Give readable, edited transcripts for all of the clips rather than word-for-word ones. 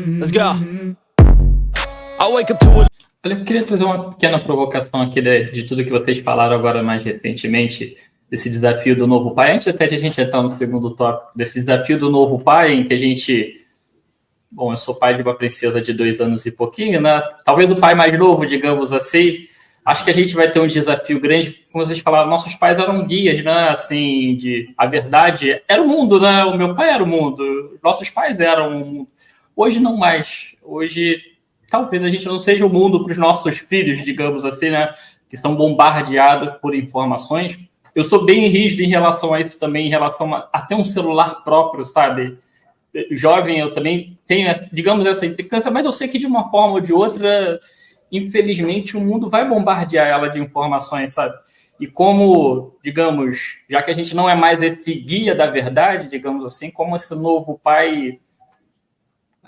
Let's go. I wake up to a... Olha, eu queria fazer uma pequena provocação aqui de tudo que vocês falaram agora mais recentemente, desse desafio do novo pai. Antes até de a gente entrar no segundo tópico, desse desafio do novo pai, em que a gente... Bom, eu sou pai de uma princesa de 2 anos e pouquinho, né? Talvez o pai mais novo, digamos assim. Acho que a gente vai ter um desafio grande. Como vocês falaram, nossos pais eram guias, né? Assim, a verdade era o mundo, né? O meu pai era o mundo. Nossos pais eram o mundo. Hoje não mais. Hoje, talvez a gente não seja o mundo para os nossos filhos, digamos assim, né? Que são bombardeados por informações. Eu sou bem rígido em relação a isso também, em relação a até um celular próprio, sabe? Jovem, eu também tenho, digamos, essa implicância, mas eu sei que de uma forma ou de outra, infelizmente, o mundo vai bombardear ela de informações, sabe? E como, digamos, já que a gente não é mais esse guia da verdade, digamos assim, como esse novo pai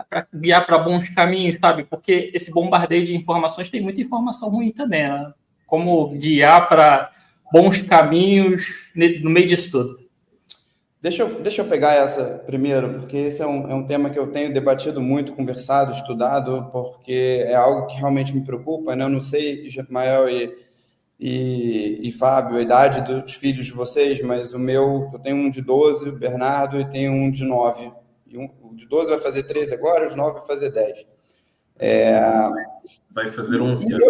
para guiar para bons caminhos, sabe? Porque esse bombardeio de informações tem muita informação ruim também, né? Como guiar para bons caminhos no meio disso tudo. Deixa eu pegar essa primeiro, porque esse é um tema que eu tenho debatido muito, conversado, estudado, porque é algo que realmente me preocupa, né? Eu não sei, Ismael e Fábio, a idade dos filhos de vocês, mas eu tenho um de 12, o Bernardo, e tenho um de 9. O de 12 vai fazer 13 agora, o de 9 vai fazer 10. Vai fazer 11 anos.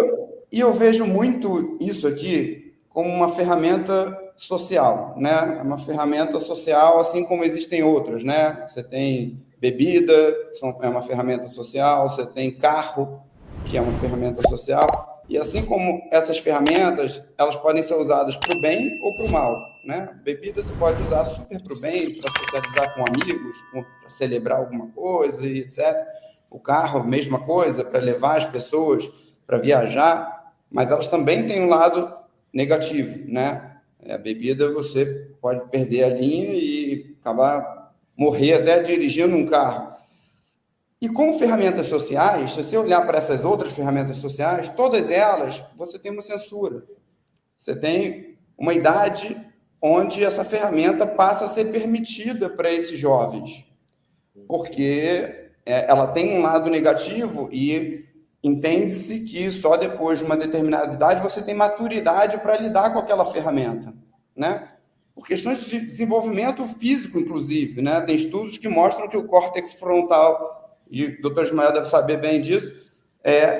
E eu vejo muito isso aqui como uma ferramenta social, né? Uma ferramenta social, assim como existem outras, né? Você tem bebida, é uma ferramenta social, você tem carro, que é uma ferramenta social, e assim como essas ferramentas, elas podem ser usadas para o bem ou para o mal, né? Bebida você pode usar super para o bem, para socializar com amigos, para celebrar alguma coisa, e etc. O carro, mesma coisa, para levar as pessoas para viajar, mas elas também têm um lado negativo, né? A bebida, você pode perder a linha e morrer até dirigindo um carro. E com ferramentas sociais, se você olhar para essas outras ferramentas sociais, todas elas, você tem uma censura. Você tem uma idade onde essa ferramenta passa a ser permitida para esses jovens, porque ela tem um lado negativo e entende-se que só depois de uma determinada idade você tem maturidade para lidar com aquela ferramenta, né? Por questões de desenvolvimento físico, inclusive, né? Tem estudos que mostram que o córtex frontal, e o Dr. Ismael deve saber bem disso,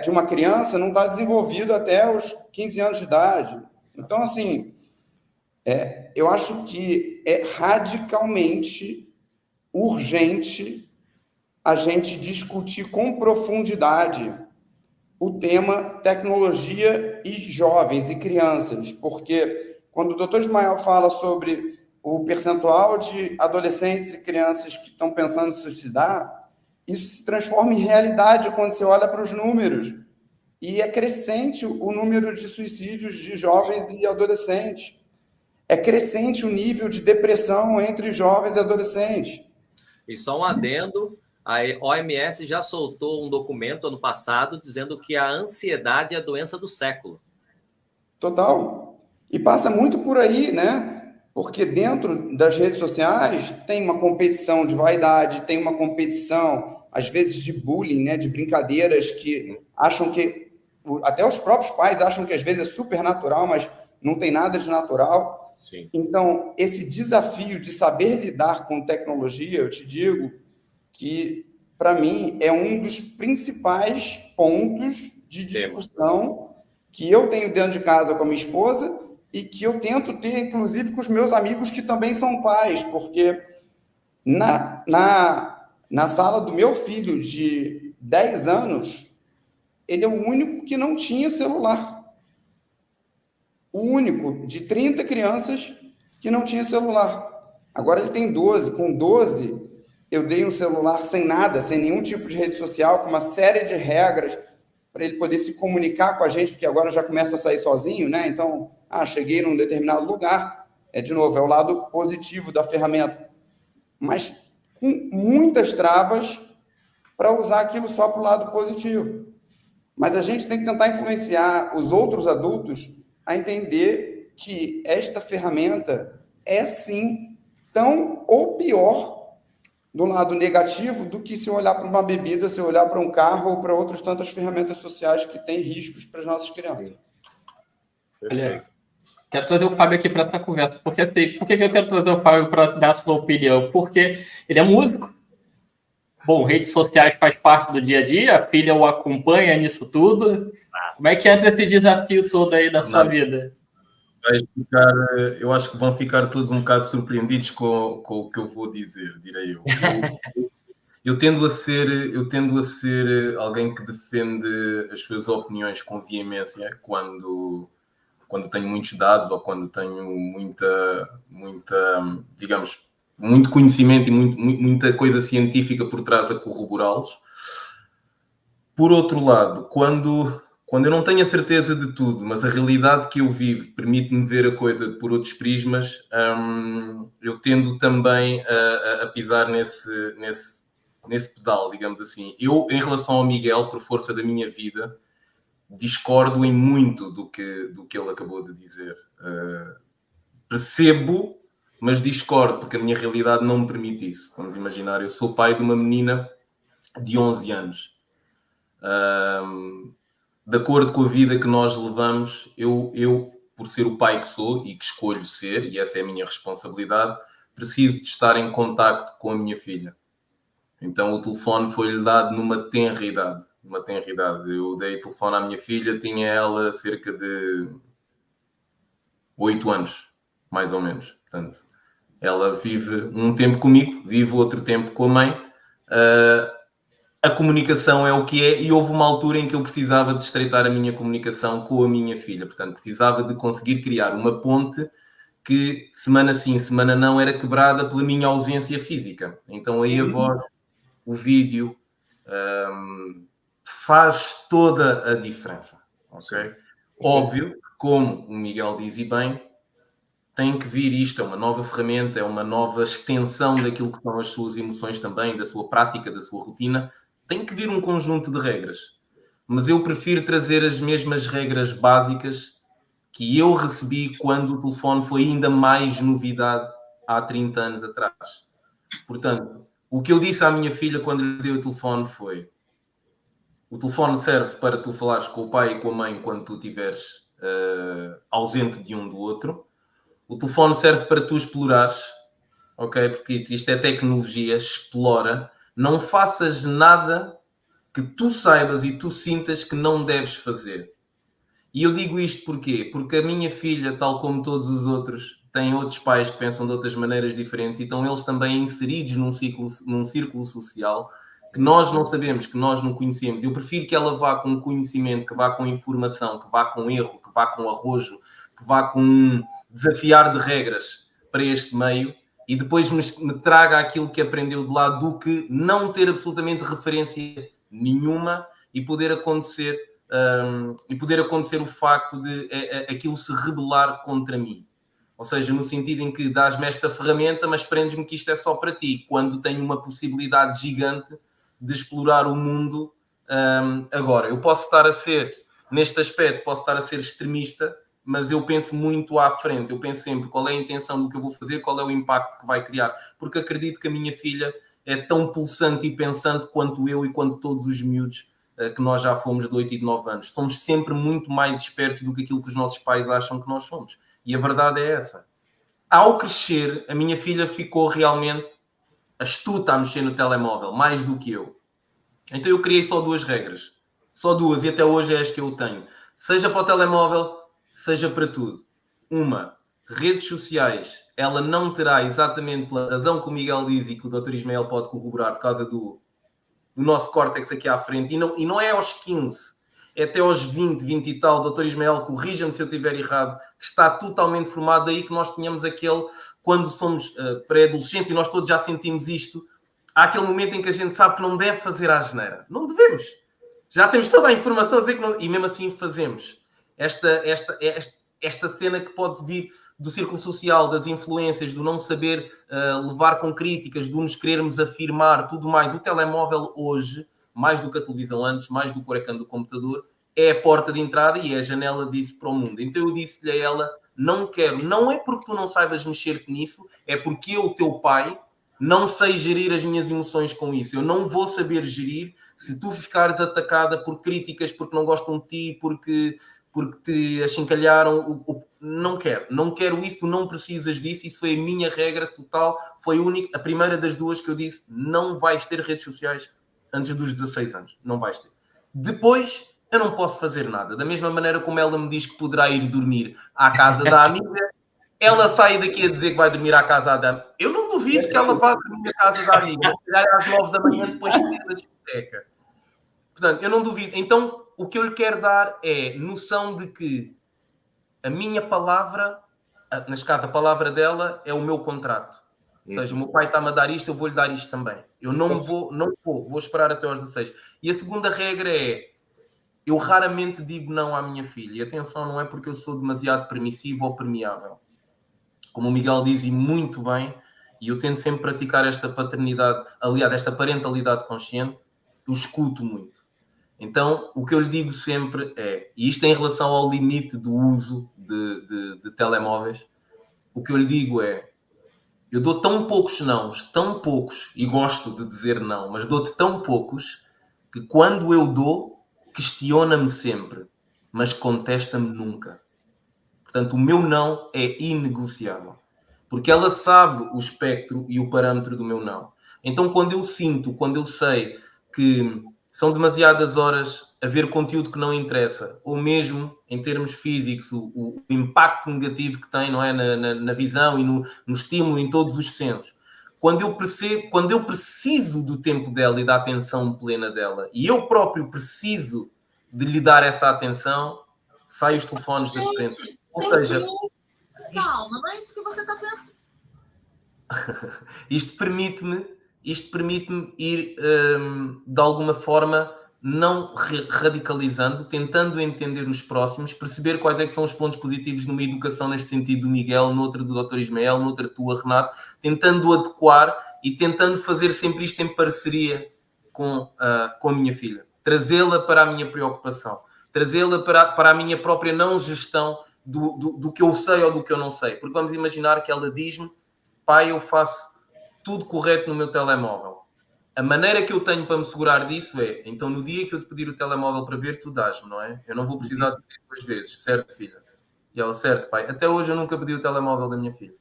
de uma criança não está desenvolvido até os 15 anos de idade. Então, assim, eu acho que é radicalmente urgente a gente discutir com profundidade o tema tecnologia e jovens e crianças, porque quando o doutor Ismael fala sobre o percentual de adolescentes e crianças que estão pensando em se suicidar, isso se transforma em realidade quando você olha para os números, e é crescente o número de suicídios de jovens e adolescentes, é crescente o nível de depressão entre jovens e adolescentes. E só um adendo, a OMS já soltou um documento ano passado dizendo que a ansiedade é a doença do século. Total. E passa muito por aí, né? Porque dentro das redes sociais tem uma competição de vaidade, tem uma competição, às vezes, de bullying, né? De brincadeiras que acham que... Até os próprios pais acham que às vezes é super natural, mas não tem nada de natural. Sim. Então, esse desafio de saber lidar com tecnologia, eu te digo que, para mim, é um dos principais pontos de discussão que eu tenho dentro de casa com a minha esposa e que eu tento ter, inclusive, com os meus amigos que também são pais, porque na sala do meu filho de 10 anos, ele é o único que não tinha celular. O único de 30 crianças que não tinha celular. Agora ele tem 12. Com 12, eu dei um celular sem nada, sem nenhum tipo de rede social, com uma série de regras para ele poder se comunicar com a gente, porque agora já começa a sair sozinho, né? Então, cheguei num determinado lugar. De novo, é o lado positivo da ferramenta. Mas com muitas travas para usar aquilo só para o lado positivo. Mas a gente tem que tentar influenciar os outros adultos a entender que esta ferramenta é, sim, tão ou pior do lado negativo do que se eu olhar para uma bebida, se eu olhar para um carro ou para outras tantas ferramentas sociais que têm riscos para as nossas crianças. Olha, quero trazer o Fábio aqui para essa conversa. Porque, assim, por que eu quero trazer o Fábio para dar a sua opinião? Porque ele é músico. Bom, redes sociais faz parte do dia a dia, a filha o acompanha nisso tudo. Como é que entra esse desafio todo aí da sua vida? Eu acho que vão ficar todos um bocado surpreendidos com o que eu vou dizer, direi eu. Eu tendo a ser alguém que defende as suas opiniões com veemência quando tenho muitos dados ou quando tenho muita, digamos, muito conhecimento e muita coisa científica por trás a corroborá-los. Por outro lado, quando eu não tenho a certeza de tudo, mas a realidade que eu vivo permite-me ver a coisa por outros prismas, eu tendo também a pisar nesse pedal, digamos assim. Eu, em relação ao Miguel, por força da minha vida, discordo em muito do que ele acabou de dizer. Percebo, mas discordo, porque a minha realidade não me permite isso. Vamos imaginar, eu sou pai de uma menina de 11 anos. De acordo com a vida que nós levamos, eu, por ser o pai que sou e que escolho ser, e essa é a minha responsabilidade, preciso de estar em contacto com a minha filha. Então o telefone foi-lhe dado numa tenra idade. Eu dei o telefone à minha filha, tinha ela cerca de 8 anos, mais ou menos. Portanto, ela vive um tempo comigo, vive outro tempo com a mãe. A comunicação é o que é, e houve uma altura em que eu precisava de estreitar a minha comunicação com a minha filha. Portanto, precisava de conseguir criar uma ponte que, semana sim, semana não, era quebrada pela minha ausência física. Então, aí a voz, o vídeo, faz toda a diferença. Okay? Óbvio, como o Miguel diz e bem, tem que vir isto, é uma nova ferramenta, é uma nova extensão daquilo que são as suas emoções também, da sua prática, da sua rotina. Tem que vir um conjunto de regras. Mas eu prefiro trazer as mesmas regras básicas que eu recebi quando o telefone foi ainda mais novidade há 30 anos atrás. Portanto, o que eu disse à minha filha quando lhe dei o telefone foi: o telefone serve para tu falares com o pai e com a mãe quando tu estiveres ausente de um do outro. O telefone serve para tu explorares, ok? Porque isto é tecnologia, explora. Não faças nada que tu saibas e tu sintas que não deves fazer. E eu digo isto porquê? Porque a minha filha, tal como todos os outros, tem outros pais que pensam de outras maneiras diferentes e estão eles também inseridos num círculo social que nós não sabemos, que nós não conhecemos. Eu prefiro que ela vá com conhecimento, que vá com informação, que vá com erro, que vá com arrojo, que vá com desafiar de regras para este meio e depois me traga aquilo que aprendeu de lá do que não ter absolutamente referência nenhuma e poder acontecer o facto de aquilo se rebelar contra mim. Ou seja, no sentido em que dás-me esta ferramenta, mas prendes-me que isto é só para ti, quando tenho uma possibilidade gigante de explorar o mundo agora. Eu posso estar a ser, neste aspecto, extremista, mas eu penso muito à frente. Eu penso sempre qual é a intenção do que eu vou fazer, qual é o impacto que vai criar. Porque acredito que a minha filha é tão pulsante e pensante quanto eu e quanto todos os miúdos que nós já fomos de 8 e de 9 anos. Somos sempre muito mais espertos do que aquilo que os nossos pais acham que nós somos. E a verdade é essa. Ao crescer, a minha filha ficou realmente astuta a mexer no telemóvel, mais do que eu. Então eu criei só 2 regras. Só 2, e até hoje é as que eu tenho. Seja para o telemóvel, seja para tudo. Uma, redes sociais, ela não terá, exatamente pela razão que o Miguel diz e que o Dr. Ismael pode corroborar por causa do nosso córtex aqui à frente, e não é aos 15, é até aos 20 e tal. O Dr. Ismael, corrija-me se eu estiver errado, que está totalmente formado, daí que nós tínhamos aquele, quando somos pré-adolescentes, e nós todos já sentimos isto, há aquele momento em que a gente sabe que não deve fazer a asneira. Não devemos. Já temos toda a informação a dizer que não, e mesmo assim fazemos. Esta cena que pode vir do círculo social, das influências, do não saber levar com críticas, do nos querermos afirmar, tudo mais. O telemóvel hoje, mais do que a televisão antes, mais do que o ecrã do computador, é a porta de entrada e é a janela disso para o mundo. Então eu disse-lhe a ela, não quero, não é porque tu não saibas mexer nisso, é porque eu, teu pai, Não sei gerir as minhas emoções com isso. Eu não vou saber gerir se tu ficares atacada por críticas, porque não gostam de ti, porque te achincalharam. Não quero isso, tu não precisas disso. Isso foi a minha regra total. Foi a primeira das duas que eu disse: não vais ter redes sociais antes dos 16 anos. Não vais ter. Depois, eu não posso fazer nada. Da mesma maneira como ela me diz que poderá ir dormir à casa da amiga, ela sai daqui a dizer que vai dormir à casa da amiga. Eu não duvido que ela vá dormir à casa da amiga. Às 9 da manhã, depois de sair da discoteca. Portanto, eu não duvido. Então, o que eu lhe quero dar é noção de que a minha palavra, neste caso, a palavra dela é o meu contrato. Ou seja, o meu pai está-me a dar isto, eu vou-lhe dar isto também. Eu não vou esperar até aos 16. E a segunda regra é: eu raramente digo não à minha filha. E atenção, não é porque eu sou demasiado permissivo ou permeável. Como o Miguel diz, e muito bem, e eu tento sempre praticar esta paternidade, aliás, esta parentalidade consciente, eu escuto muito. Então, o que eu lhe digo sempre é, e isto em relação ao limite do uso de telemóveis, o que eu lhe digo é: eu dou tão poucos nãos, tão poucos, e gosto de dizer não, mas dou-te tão poucos, que quando eu dou, questiona-me sempre, mas contesta-me nunca. Portanto, o meu não é inegociável. Porque ela sabe o espectro e o parâmetro do meu não. Então, quando eu sei que são demasiadas horas a ver conteúdo que não interessa, ou mesmo, em termos físicos, o impacto negativo que tem, não é? na visão e no estímulo em todos os sensos. Quando eu preciso do tempo dela e da atenção plena dela, e eu próprio preciso de lhe dar essa atenção, saem os telefones da frente. Ou seja, calma, não é isso que você está pensando. Isto permite-me ir, de alguma forma, não radicalizando, tentando entender os próximos, perceber quais é que são os pontos positivos numa educação neste sentido do Miguel, noutra do Dr. Ismael, noutra tua, Renato, tentando adequar e tentando fazer sempre isto em parceria com a minha filha. Trazê-la para a minha preocupação, trazê-la para a minha própria não gestão do que eu sei ou do que eu não sei. Porque vamos imaginar que ela diz-me: pai, eu faço tudo correto no meu telemóvel. A maneira que eu tenho para me segurar disso é: então no dia que eu te pedir o telemóvel para ver, tu dás-me, não é? Eu não vou precisar de pedir 2 vezes, certo, filha? E ela: certo, pai. Até hoje eu nunca pedi o telemóvel da minha filha.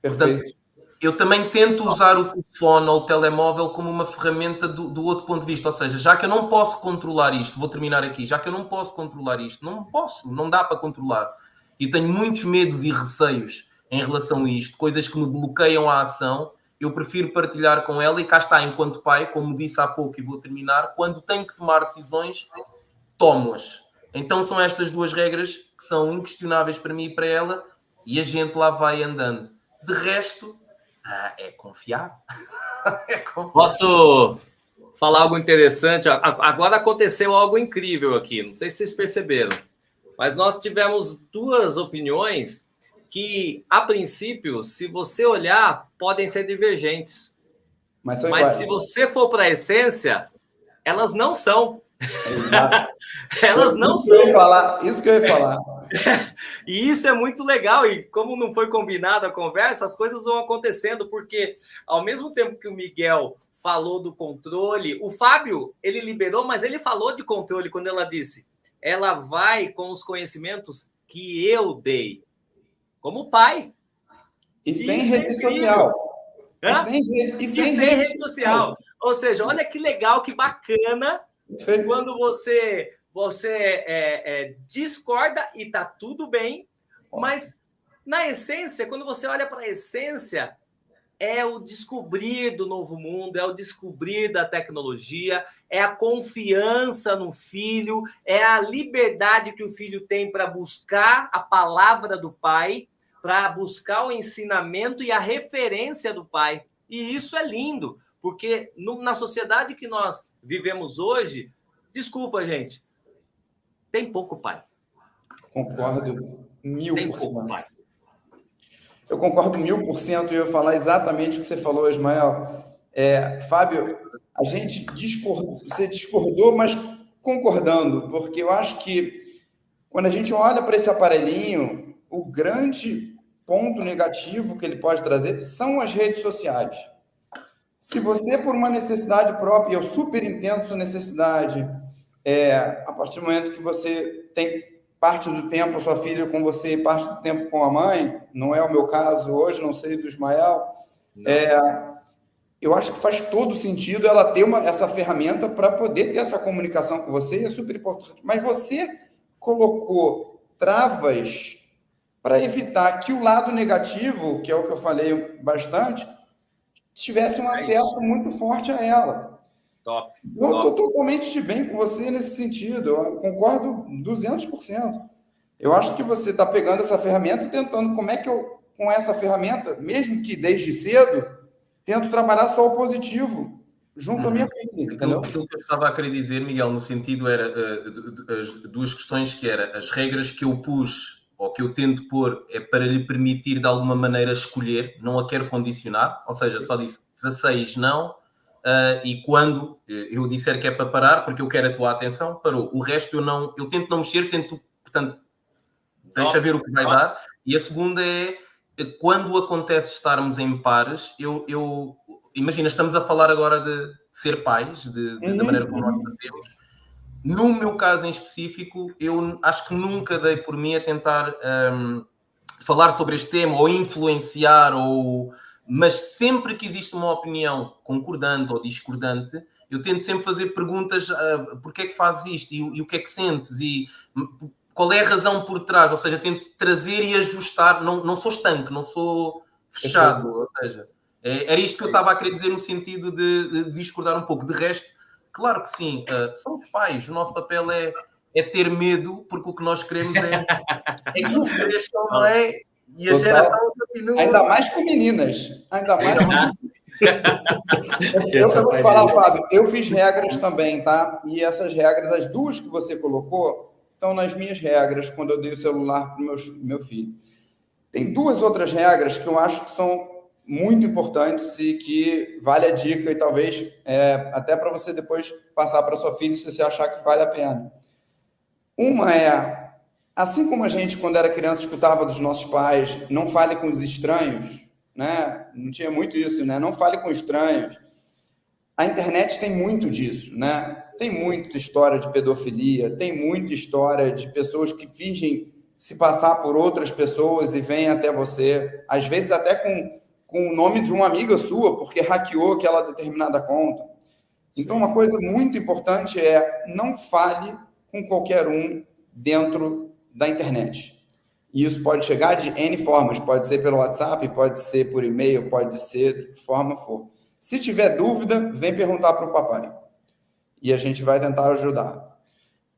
Perfeito. Portanto, eu também tento usar o telefone ou o telemóvel como uma ferramenta do outro ponto de vista. Ou seja, já que eu não posso controlar isto, vou terminar aqui, já que eu não posso controlar isto, não dá para controlar. E tenho muitos medos e receios em relação a isto, coisas que me bloqueiam a ação, eu prefiro partilhar com ela, e cá está, enquanto pai, como disse há pouco e vou terminar, quando tenho que tomar decisões, tomo-as. Então são estas 2 regras que são inquestionáveis para mim e para ela, e a gente lá vai andando. De resto, é confiar. É confiar. Posso falar algo interessante? Agora aconteceu algo incrível aqui, não sei se vocês perceberam, mas nós tivemos 2 opiniões que, a princípio, se você olhar, podem ser divergentes. Mas se você for para a essência, elas não são. Exato. Elas não isso são. Isso que eu ia falar. E isso é muito legal. E como não foi combinado a conversa, as coisas vão acontecendo, porque ao mesmo tempo que o Miguel falou do controle, o Fábio, ele liberou, mas ele falou de controle quando ela disse: ela vai com os conhecimentos que eu dei. Como pai. E sem rede social. E sem rede social. Ou seja, olha que legal, que bacana, quando você discorda e tá tudo bem, mas na essência, quando você olha para a essência, é o descobrir do novo mundo, é o descobrir da tecnologia, é a confiança no filho, é a liberdade que o filho tem para buscar a palavra do pai, para buscar o ensinamento e a referência do pai. E isso é lindo, porque na sociedade que nós vivemos hoje, desculpa, gente, tem pouco pai. Concordo 1000%. Tem pouco pai. Eu concordo 1000% e eu ia falar exatamente o que você falou, Ismael. Fábio, a gente discordou, você discordou, mas concordando, porque eu acho que quando a gente olha para esse aparelhinho, o grande ponto negativo que ele pode trazer são as redes sociais. Se você, por uma necessidade própria, eu super entendo sua necessidade, a partir do momento que você tem parte do tempo a sua filha com você e parte do tempo com a mãe, não é o meu caso hoje, não sei do Ismael, eu acho que faz todo sentido ela ter essa ferramenta para poder ter essa comunicação com você, é super importante. Mas você colocou travas para evitar que o lado negativo, que é o que eu falei bastante, tivesse um acesso muito forte a ela. Top. Eu estou totalmente de bem com você nesse sentido, eu concordo 200%. Eu acho que você está pegando essa ferramenta e tentando, como é que eu, com essa ferramenta, mesmo que desde cedo, tento trabalhar só o positivo, junto à minha filha, entendeu? Aquilo que eu estava a querer dizer, Miguel, no sentido era as duas questões, que era as regras que eu pus, ou que eu tento pôr, é para lhe permitir de alguma maneira escolher, não a quero condicionar, ou seja, só disse 16 não, e quando eu disser que é para parar, porque eu quero a tua atenção, parou. O resto eu tento não mexer, portanto, deixa ver o que vai dar. E a segunda é, quando acontece estarmos em pares, imagina, estamos a falar agora de ser pais, da maneira como nós fazemos. No meu caso em específico, eu acho que nunca dei por mim a tentar falar sobre este tema ou influenciar, mas sempre que existe uma opinião concordante ou discordante, eu tento sempre fazer perguntas, porque é que fazes isto e o que é que sentes e qual é a razão por trás, ou seja, tento trazer e ajustar, não sou estanque, não sou fechado, ou seja, era isto que eu estava a querer dizer no sentido de discordar um pouco. De resto, claro que sim, somos pais, o nosso papel é ter medo, porque o que nós queremos é que eles cresçam, não é? E a geração continua. Ainda mais com meninas. Ainda mais com meninas. Eu vou te falar, Fábio, eu fiz regras também, tá? E essas regras, as duas que você colocou, estão nas minhas regras quando eu dei o celular para o meu filho. Tem duas outras regras que eu acho que são muito importantes e que vale a dica e talvez até para você depois passar para sua filha se você achar que vale a pena. Uma é, assim como a gente, quando era criança, escutava dos nossos pais, não fale com os estranhos, né? Não tinha muito isso, né? Não fale com estranhos. A internet tem muito disso, né? Tem muita história de pedofilia, tem muita história de pessoas que fingem se passar por outras pessoas e vêm até você, às vezes até com o nome de uma amiga sua, porque hackeou aquela determinada conta. Então, uma coisa muito importante é não fale com qualquer um dentro da internet. E isso pode chegar de N formas, pode ser pelo WhatsApp, pode ser por e-mail, pode ser de forma for. Se tiver dúvida, vem perguntar para o papai. E a gente vai tentar ajudar.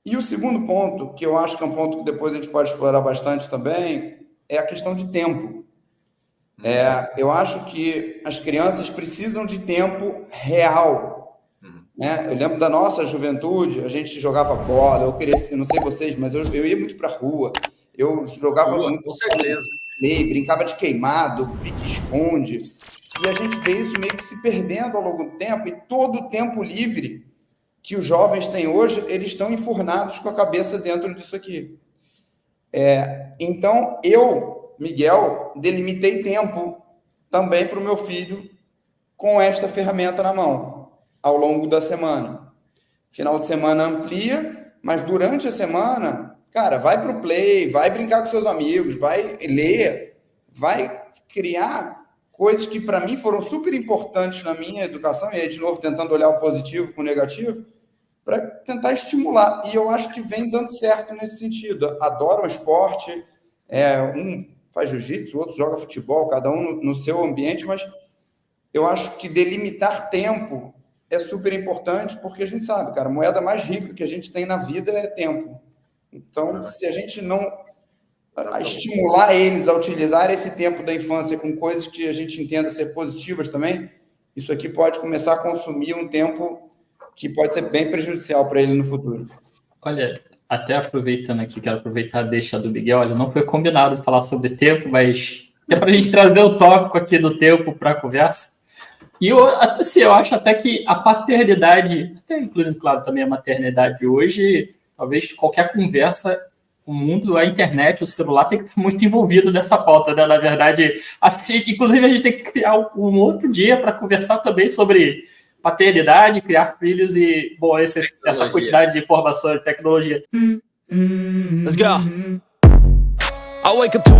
E o segundo ponto, que eu acho que é um ponto que depois a gente pode explorar bastante também, é a questão de tempo. Eu acho que as crianças precisam de tempo real. Né? Eu lembro da nossa juventude, a gente jogava bola, eu não sei vocês, mas eu ia muito para a rua, eu jogava muito, com certeza. Brincava de queimado, pique-esconde, e a gente vê isso meio que se perdendo ao longo do tempo, e todo o tempo livre que os jovens têm hoje, eles estão enfurnados com a cabeça dentro disso aqui. Então, eu, Miguel, delimitei tempo também para o meu filho com esta ferramenta na mão, ao longo da semana. Final de semana amplia, mas durante a semana, cara, vai para o play, vai brincar com seus amigos, vai ler, vai criar coisas que para mim foram super importantes na minha educação, e aí de novo tentando olhar o positivo com o negativo, para tentar estimular. E eu acho que vem dando certo nesse sentido. Adoram o esporte, um faz jiu-jitsu, o outro joga futebol, cada um no seu ambiente, mas eu acho que delimitar tempo é super importante, porque a gente sabe, cara, a moeda mais rica que a gente tem na vida é tempo. Então, se a gente não estimular eles a utilizar esse tempo da infância com coisas que a gente entenda ser positivas também, isso aqui pode começar a consumir um tempo que pode ser bem prejudicial para ele no futuro. Olha, até aproveitando aqui, quero aproveitar a deixa do Miguel, olha, não foi combinado falar sobre tempo, mas é para a gente trazer o tópico aqui do tempo para a conversa. E eu acho até que a paternidade, até incluindo, claro, também a maternidade hoje, talvez qualquer conversa o mundo, a internet, o celular tem que estar muito envolvido nessa pauta, né? Na verdade, acho que, inclusive, a gente tem que criar um outro dia para conversar também sobre paternidade, criar filhos e, bom, essa quantidade de informação e tecnologia. Let's go. I wake up to a